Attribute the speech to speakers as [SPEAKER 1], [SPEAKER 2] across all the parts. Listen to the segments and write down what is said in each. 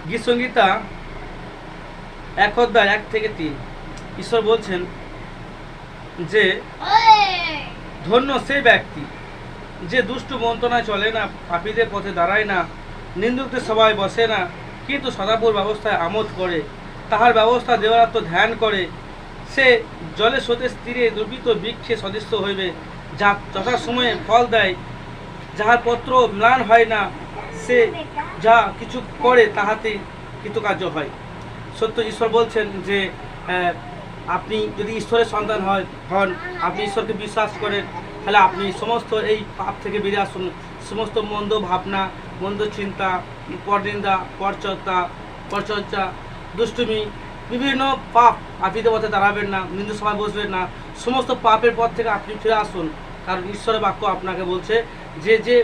[SPEAKER 1] গীত সংগীতা 1:1-3 ঈশ্বর বলছেন যে ধন্য সেই ব্যক্তি যে দুষ্ট মন্ত্রণায় চলে না, পাপীদের পথে দাঁড়ায় না, নিন্দুকদের সভায় বসে না, কিন্তু সদাপুর ব্যবস্থায় আমোদ করে, তাহার ব্যবস্থা দেওয়ার ধ্যান করে। সে জলে স্রোতে তীরে দুর্বৃত বৃক্ষে সদৃশ্য হইবে, যা যথাসময়ে ফল দেয়, যাহার পত্র ম্লান হয় না, সে যা কিছু করে তাহাতে কৃতকার্য হয়। সত্য ঈশ্বর বলছেন যে আপনি যদি ঈশ্বরের সন্তান হন, আপনি ঈশ্বরকে বিশ্বাস করেন, তাহলে আপনি সমস্ত এই পাপ থেকে বেরিয়ে আসুন। সমস্ত মন্দ ভাবনা, মন্দ চিন্তা, পরনিন্দা, পরচর্চা, দুষ্টুমি, বিভিন্ন পাপ, পাপীদের পথে দাঁড়াবেন না, নিন্দু সভায় বসবেন না। সমস্ত পাপের পথ থেকে আপনি ফিরে আসুন, কারণ ঈশ্বরের বাক্য আপনাকে বলছে যে যে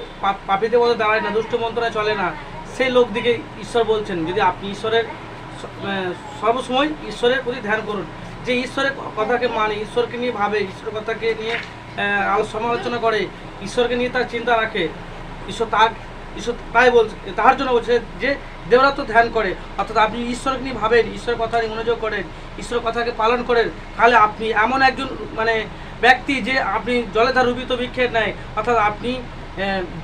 [SPEAKER 1] পাপীদের পথে দাঁড়ায় না, দুষ্ট মন্ত্রণায় চলে না, সেই লোক দিকে ঈশ্বর বলছেন যদি আপনি ঈশ্বরের সর্বসময় ঈশ্বরের প্রতি ধ্যান করুন, যে ঈশ্বরের কথাকে মানে, ঈশ্বরকে নিয়ে ভাবে, ঈশ্বরের কথাকে নিয়ে সমালোচনা করে, ঈশ্বরকে নিয়ে তার চিন্তা রাখে, ঈশ্বর তাই বলছে, তাহার জন্য বলছে যে দেবরাত্র ধ্যান করে। অর্থাৎ আপনি ঈশ্বরকে নিয়ে ভাবেন, ঈশ্বরের কথা নিয়ে মনোযোগ করেন, ঈশ্বরের কথাকে পালন করেন, তাহলে আপনি এমন একজন ব্যক্তি যে আপনি জলে ধার রুবিত বৃক্ষের নেয়। অর্থাৎ আপনি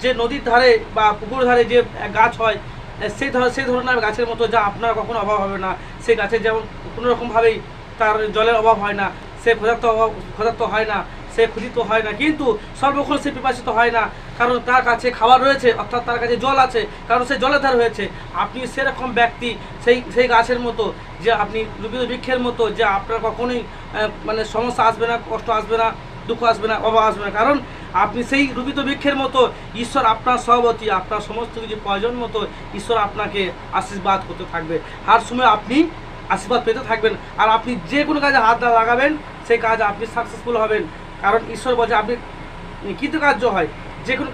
[SPEAKER 1] যে নদীর ধারে বা পুকুর ধারে যে গাছ হয়, সেই ধরনের গাছের মতো, যা আপনার কখনো অভাব হবে না। সেই গাছের যেমন কোনো রকমভাবেই তার জলের অভাব হয় না, সে ক্ষুধার্ত হয় না, সে ক্ষুধিত হয় না, কিন্তু সর্বক্ষণ সে পিপাসিত হয় না, কারণ তার কাছে খাবার রয়েছে, অর্থাৎ তার কাছে জল আছে, কারণ সে জলের ধার হয়েছে। আপনি সেরকম ব্যক্তি, সেই গাছের মতো, যে আপনি রুবিত বৃক্ষের মতো, যে আপনার কখনোই সমস্যা আসবে না, কষ্ট আসবে না, দুঃখ আসবে না, অভাব আসবে না, কারণ আপনি সেই রুবিত বৃক্ষের মতো। ঈশ্বর আপনার সভাপতি, আপনার সমস্ত কিছু প্রয়োজন মতো ঈশ্বর আপনাকে আশীর্বাদ করতে থাকবে, হার সময় আপনি আশীর্বাদ পেতে থাকবেন। আর আপনি যে কোনো কাজে হাত লাগাবেন, সেই কাজ আপনি সাকসেসফুল হবেন, কারণ ঈশ্বর বলছে আপনি কৃতকার্য হয়, যে কোনো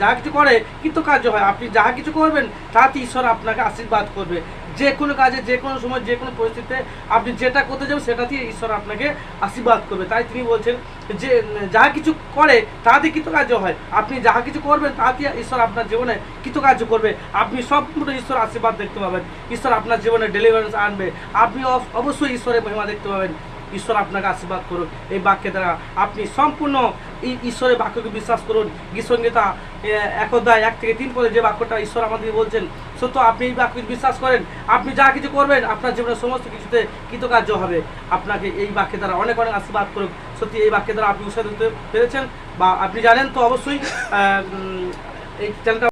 [SPEAKER 1] যাহা কিছু করে কৃতকার্য হয়। আপনি যাহা কিছু করবেন তাতে ঈশ্বর আপনাকে আশীর্বাদ করবে। যে কোনো কাজে, যে কোনো সময়, যে কোনো পরিস্থিতিতে আপনি যেটা করতে যাবেন সেটাতেই ঈশ্বর আপনাকে আশীর্বাদ করবে। তাই তিনি বলছেন যে যাহা কিছু করে তাতে কৃতকার্য হয়। আপনি যাহা কিছু করবেন তাতে ঈশ্বর আপনার জীবনে কৃতকার্য করবে। আপনি সম্পূর্ণ ঈশ্বর আশীর্বাদ দেখতে পাবেন, ঈশ্বর আপনার জীবনে ডেলিভারেন্স আনবে, আপনি অবশ্যই ঈশ্বরের মহিমা দেখতে পাবেন। ঈশ্বর আপনাকে আশীর্বাদ করুন এই বাক্যের দ্বারা। আপনি সম্পূর্ণ এই ঈশ্বরের বাক্যকে বিশ্বাস করুন। গীত সংগীতা 1:1-3 যে বাক্যটা ঈশ্বর আমাদের বলছেন, সত্য আপনি এই বাক্যকে বিশ্বাস করেন, আপনি যা কিছু করবেন আপনার জীবনের সমস্ত কিছুতে কৃতকার্য হবে। আপনাকে এই বাক্যের দ্বারা অনেক অনেক আশীর্বাদ করুন। সত্যি এই বাক্যের দ্বারা আপনি উৎসাহিত হতে পেরেছেন বা আপনি জানেন, তো অবশ্যই এই চ্যানেলটা